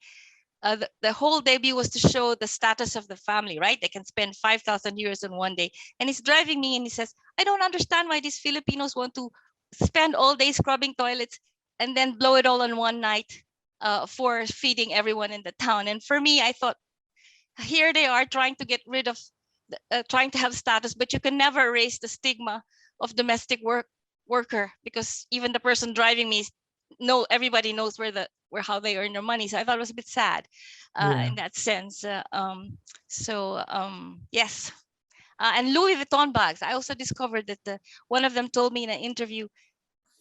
the whole debut was to show the status of the family, right? They can spend 5,000 euros in one day. And he's driving me and he says, I don't understand why these Filipinos want to spend all day scrubbing toilets and then blow it all on one night for feeding everyone in the town. And for me, I thought, here they are trying to get rid of, trying to have status, but you can never erase the stigma of domestic worker because even the person driving me everybody knows how they earn their money. So I thought it was a bit sad in that sense. Yes. And Louis Vuitton bags. I also discovered that one of them told me in an interview,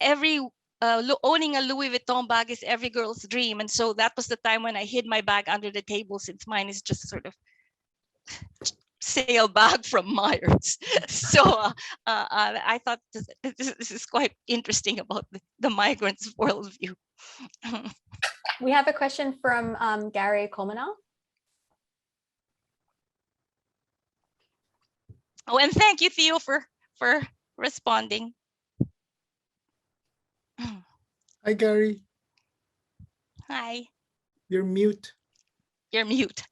owning a Louis Vuitton bag is every girl's dream. And so that was the time when I hid my bag under the table, since mine is just sort of sale bag from Myers. So I thought this is quite interesting about the migrants' worldview. We have a question from Gary Colmenar. Oh, and thank you, Theo, for responding. Hi, Gary. Hi. You're mute. You're mute.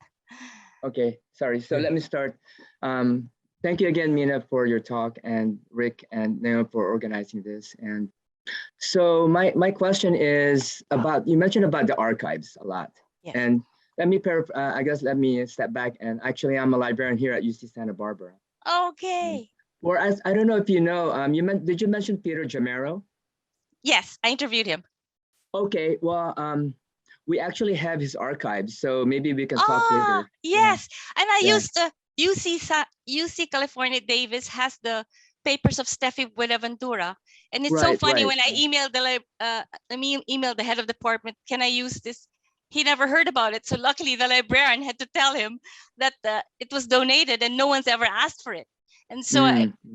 Okay, sorry. So let me start. Thank you again, Mina, for your talk, and Rick and Naomi for organizing this. And so my question is about, you mentioned about the archives a lot. Yes. And let me step back. And actually, I'm a librarian here at UC Santa Barbara. Okay. Or as I don't know if you know, did you mention Peter Jamero? Yes, I interviewed him. Okay, well, we actually have his archives, so maybe we can talk later. Yes, and I Yeah. used UC California Davis has the papers of Steffi Buenaventura, and it's so funny when I emailed the head of the department, can I use this? He never heard about it, so luckily the librarian had to tell him that it was donated and no one's ever asked for it. And so,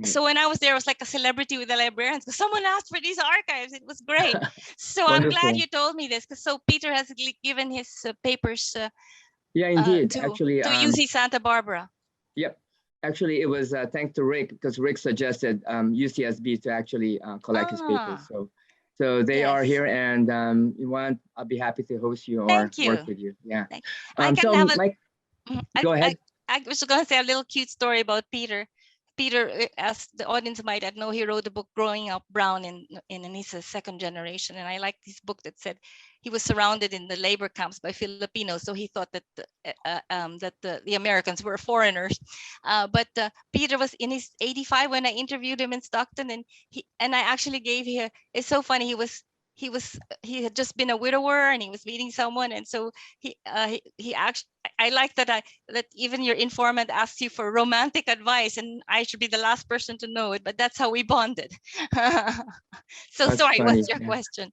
so when I was there, I was like a celebrity with the librarians because someone asked for these archives. It was great. So I'm glad you told me this, because so Peter has given his papers. Yeah, indeed. To UC Santa Barbara. Yep. Actually, it was thanks to Rick, because Rick suggested UCSB to actually collect his papers. So they are here, and I'll be happy to host you or work with you. Yeah. Go ahead. I was going to say a little cute story about Peter. Peter, as the audience might know, he wrote a book, Growing Up Brown, and he's a second generation. And I like this book that said he was surrounded in the labor camps by Filipinos, so he thought that the Americans were foreigners. But Peter was in his 85 when I interviewed him in Stockton, and I actually gave him. It's so funny. He had just been a widower and he was meeting someone, and so he actually, I like that even your informant asks you for romantic advice, and I should be the last person to know it, but that's how we bonded. So that's sorry, funny. What's your question?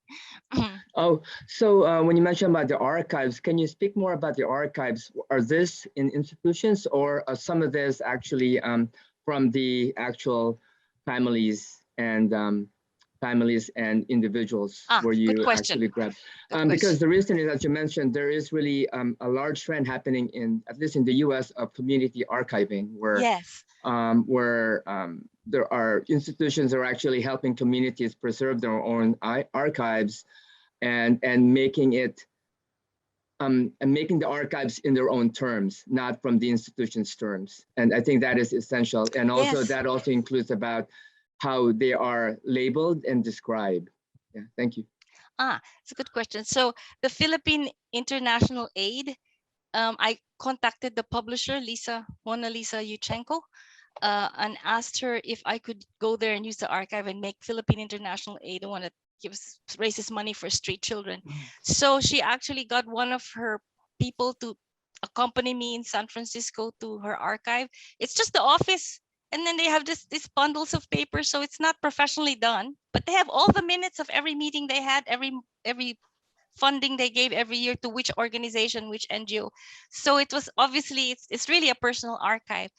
So when you mentioned about the archives, can you speak more about the archives? Are this in institutions, or are some of this actually from the actual families and individuals where you actually grab? Because the reason is, as you mentioned, there is really a large trend happening at least in the US, of community archiving, where there are institutions that are actually helping communities preserve their own archives and making it and making the archives in their own terms, not from the institution's terms. And I think that is essential. And also that also includes about how they are labeled and described. Yeah, thank you. It's a good question. So the Philippine International Aid, I contacted the publisher, Mona Lisa Yuchenko, and asked her if I could go there and use the archive and make Philippine International Aid the one that raises money for street children. So she actually got one of her people to accompany me in San Francisco to her archive. It's just the office and then they have these bundles of papers, so it's not professionally done, but they have all the minutes of every meeting they had, every funding they gave every year to which organization, which NGO. So it was obviously, it's really a personal archive.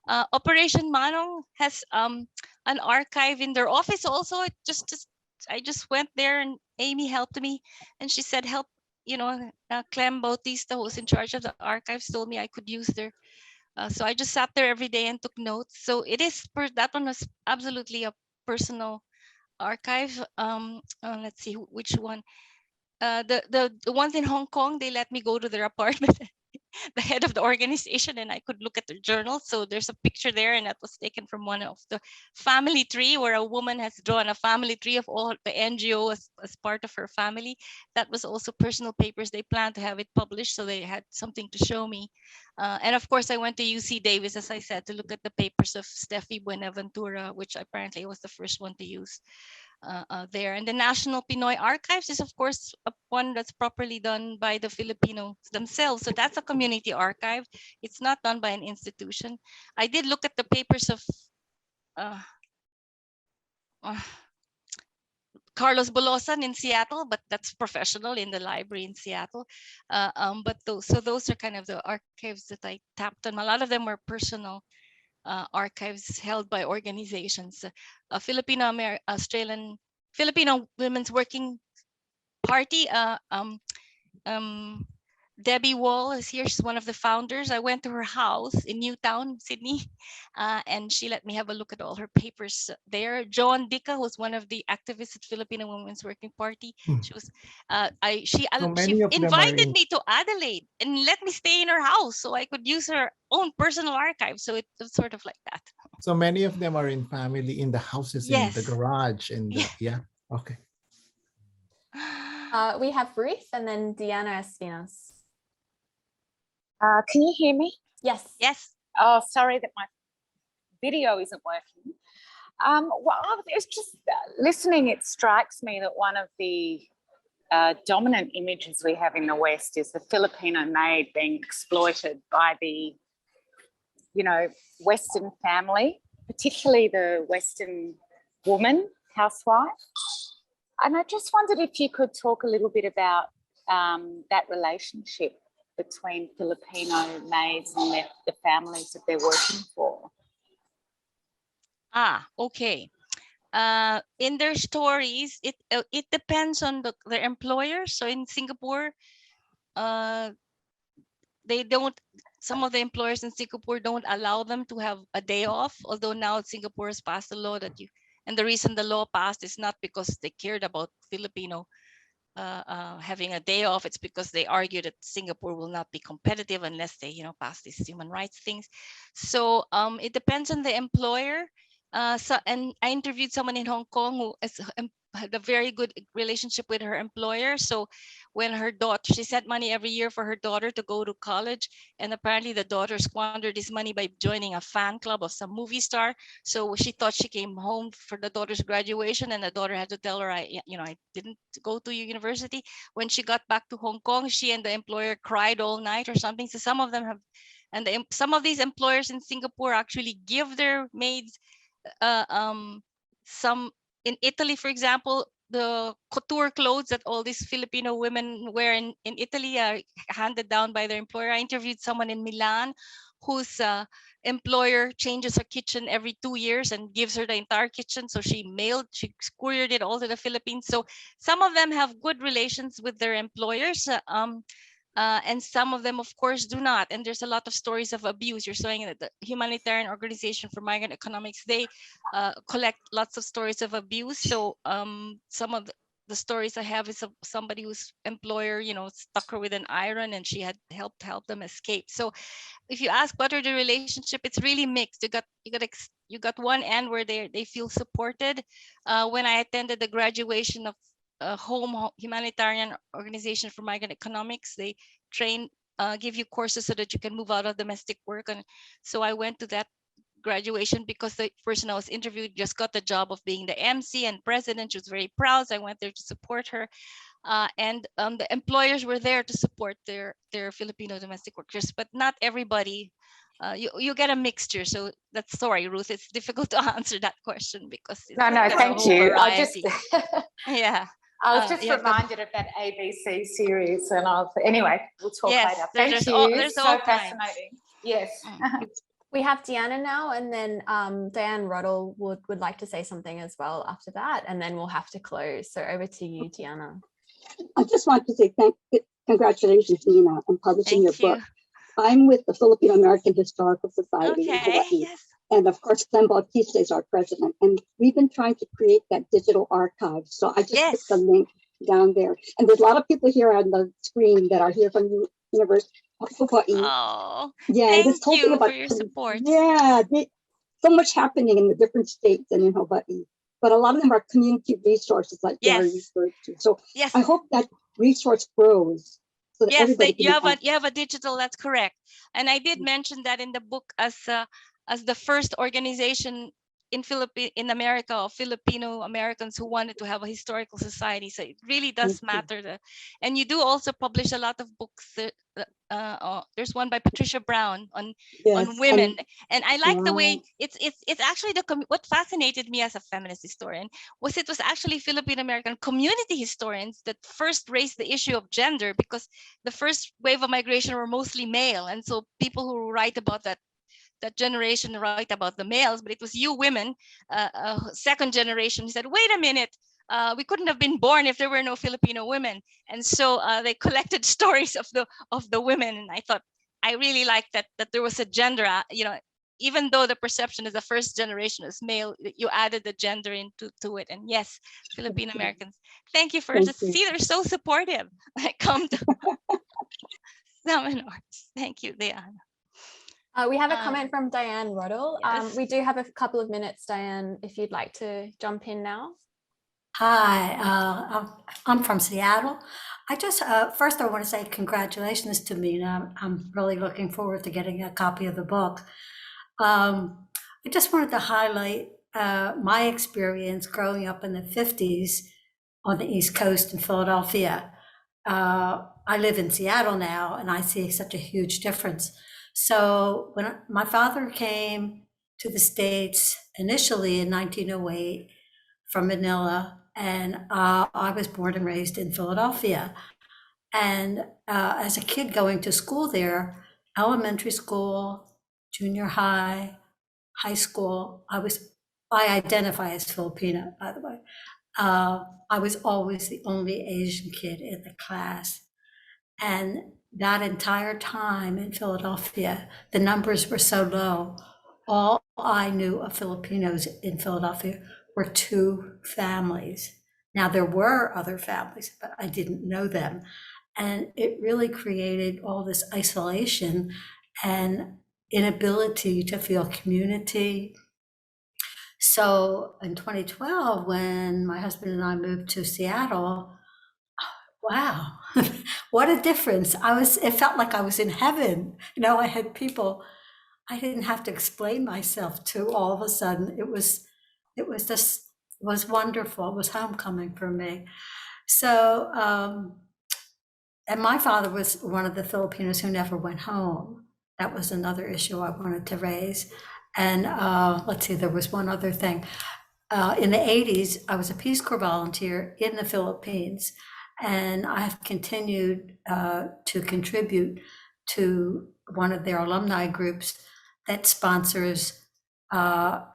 Operation Manong has an archive in their office also. I just went there and Amy helped me, and she said, help, Clem Bautista, who's in charge of the archives, told me I could use their. So I just sat there every day and took notes. So that one was absolutely a personal archive. Let's see which one. The ones in Hong Kong, they let me go to their apartment, the head of the organization, and I could look at their journal. So there's a picture there, and that was taken from one of the family tree, where a woman has drawn a family tree of all the NGO as part of her family. That was also personal papers. They planned to have it published, so they had something to show me. And of course, I went to UC Davis, as I said, to look at the papers of Steffi Buenaventura, which apparently was the first one to use there. And the National Pinoy Archives is, of course, one that's properly done by the Filipinos themselves. So that's a community archive. It's not done by an institution. I did look at the papers of Carlos Bolosan in Seattle, but that's professional in the library in Seattle. But those are kind of the archives that I tapped on. A lot of them were personal archives held by organizations. Filipino Women's Working Party. Debbie Wall is here. She's one of the founders. I went to her house in Newtown, Sydney, and she let me have a look at all her papers there. Joan Dica, who's one of the activists at Filipino Women's Working Party. She was, she invited me to Adelaide and let me stay in her house so I could use her own personal archive. So it was sort of like that. So many of them are in family, in the houses, in the garage, and yeah. Okay. We have Ruth and then Diana Espinas. Can you hear me? Yes. Yes. Oh, sorry that my video isn't working. Well, it's just listening, it strikes me that one of the dominant images we have in the West is the Filipino maid being exploited by the, Western family, particularly the Western woman, housewife. And I just wondered if you could talk a little bit about that relationship between Filipino maids and the families that they're working for. Okay. In their stories, it depends on their employer. So in Singapore, some of the employers in Singapore don't allow them to have a day off, although now Singapore has passed a law and the reason the law passed is not because they cared about Filipino having a day off. It's because they argue that Singapore will not be competitive unless they, pass these human rights things. So it depends on the employer. And I interviewed someone in Hong Kong who had a very good relationship with her employer. So when she sent money every year for her daughter to go to college, and apparently the daughter squandered this money by joining a fan club of some movie star. So she thought she came home for the daughter's graduation, and the daughter had to tell her, I didn't go to university. When she got back to Hong Kong, she and the employer cried all night or something. So some of them have, and some of these employers in Singapore actually give their maids some. In Italy, for example, the couture clothes that all these Filipino women wear in Italy are handed down by their employer. I interviewed someone in Milan whose employer changes her kitchen every 2 years and gives her the entire kitchen. So she couriered it all to the Philippines. So some of them have good relations with their employers. And some of them, of course, do not. And there's a lot of stories of abuse. You're saying that the Humanitarian Organization for Migrant Economics, they collect lots of stories of abuse. So some of the stories I have is of somebody whose employer, stuck her with an iron, and she had helped them escape. So if you ask what are the relationship, it's really mixed. You got one end where they feel supported. When I attended the graduation of Home Humanitarian Organization for Migrant Economics, they give you courses so that you can move out of domestic work. And so I went to that graduation because the person I was interviewed just got the job of being the MC and president. She was very proud. So I went there to support her. And the employers were there to support their Filipino domestic workers, but not everybody you get a mixture. So that's, sorry, Ruth, it's difficult to answer that question because No, there's a thank whole you. I just, variety. Yeah. I was just Yeah, reminded of that ABC series, and anyway, we'll talk yes, later. there's Thank you. there's So all kinds. fascinating. Yes. We have Diana now, and then Diane Roddle would like to say something as well after that, and then we'll have to close. So over to you, Diana. I just want to say congratulations, Mina, on publishing your Thank you. book. I'm with the Filipino American Historical Society in Okay, Hawaii. yes. And of course, Clem Bautista is our president. And we've been trying to create that digital archive. So I just put the link down there. And there's a lot of people here on the screen that are here from the University of Hawaii. Oh, yeah, thank you for your support. Yeah, so much happening in the different states and in Hawaii. But a lot of them are community resources like Gary referred to. So I hope that resource grows. So that yes, you have a digital, that's correct. And I did mention that in the book as the first organization in America of Filipino Americans who wanted to have a historical society. So it really does matter. And you do also publish a lot of books. There's one by Patricia Brown on women, and I like the way it's actually what fascinated me as a feminist historian was it was actually Filipino American community historians that first raised the issue of gender, because the first wave of migration were mostly male, and so people who write about that generation write about the males, but it was you women, second generation, said, wait a minute, we couldn't have been born if there were no Filipino women. And so they collected stories of the women. And I thought, I really liked that there was a gender, even though the perception is the first generation is male, you added the gender into it. And yes, Filipino Americans, thank you for see, they're so supportive. I come to seminars. Thank you, Diana. We have a comment from Diane Roddle. Yes. We do have a couple of minutes, Diane, if you'd like to jump in now. Hi, I'm from Seattle. I just, first I want to say congratulations to Mina. I'm really looking forward to getting a copy of the book. I just wanted to highlight my experience growing up in the 50s on the East Coast in Philadelphia. I live in Seattle now, and I see such a huge difference. So when my father came to the States initially in 1908 from Manila, and I was born and raised in Philadelphia. And as a kid going to school there, elementary school, junior high, high school, I identify as Filipino, by the way. I was always the only Asian kid in the class. And that entire time in Philadelphia, the numbers were so low. All I knew of Filipinos in Philadelphia were 2 families. Now there were other families, but I didn't know them. And it really created all this isolation and inability to feel community. So in 2012, when my husband and I moved to Seattle, wow, what a difference. It felt like I was in heaven. I had people I didn't have to explain myself to all of a sudden. It was wonderful. It was homecoming for me. So, and my father was one of the Filipinos who never went home. That was another issue I wanted to raise. And let's see, there was one other thing. In the 80s, I was a Peace Corps volunteer in the Philippines, and I have continued to contribute to one of their alumni groups that sponsors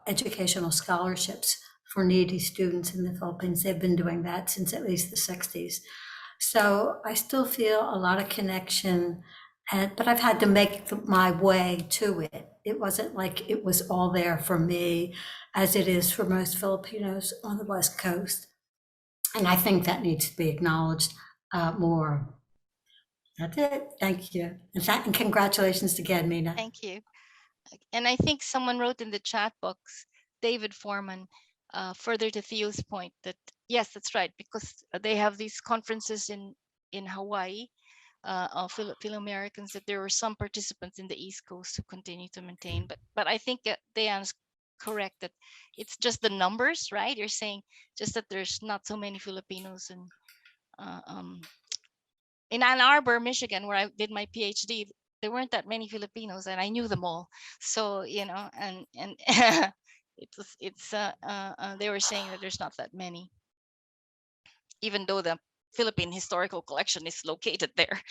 educational scholarships for needy students in the Philippines. They've been doing that since at least the 60s. So I still feel a lot of connection, but I've had to make my way to it. It wasn't like it was all there for me, as it is for most Filipinos on the West Coast. And I think that needs to be acknowledged more. That's it. Thank you. And congratulations again, Mina. Thank you. And I think someone wrote in the chat box, David Foreman, further to Theo's point, that yes, that's right, because they have these conferences in Hawaii of Filipino Americans, that there were some participants in the East Coast who continue to maintain. But I think Diane's correct that it's just the numbers, right? You're saying just that there's not so many Filipinos in Ann Arbor, Michigan, where I did my PhD. there weren't that many Filipinos, and I knew them all. So, you know, and they were saying that there's not that many, even though the Philippine Historical Collection is located there.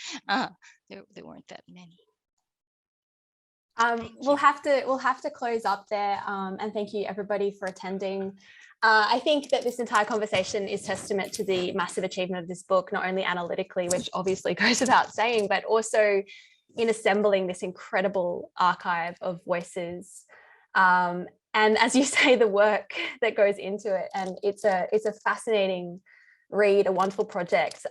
There weren't that many. We'll have to close up there, and thank you everybody for attending. I think that this entire conversation is testament to the massive achievement of this book, not only analytically, which obviously goes without saying, but also in assembling this incredible archive of voices. And as you say, the work that goes into it, and it's a fascinating read, a wonderful project.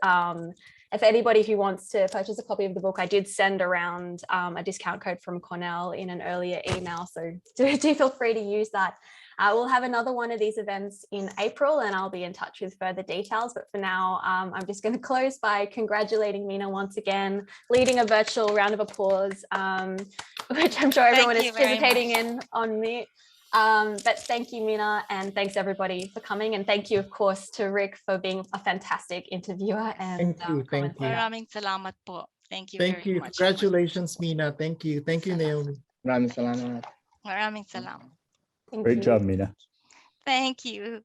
If anybody who wants to purchase a copy of the book, I did send around a discount code from Cornell in an earlier email, so do feel free to use that. We'll have another one of these events in April, and I'll be in touch with further details. But for now, I'm just going to close by congratulating Mina once again, leading a virtual round of applause, which I'm sure everyone is participating in on mute. But thank you, Mina, and thanks everybody for coming, and thank you, of course, to Rick for being a fantastic interviewer. And thank you. Maraming salamat po. Thank you Thank very you. much. Congratulations, Mina. Thank you. Thank you, Naomi. Maraming salamat. Maraming salamat. Thank Great you. job, Mina. Thank you.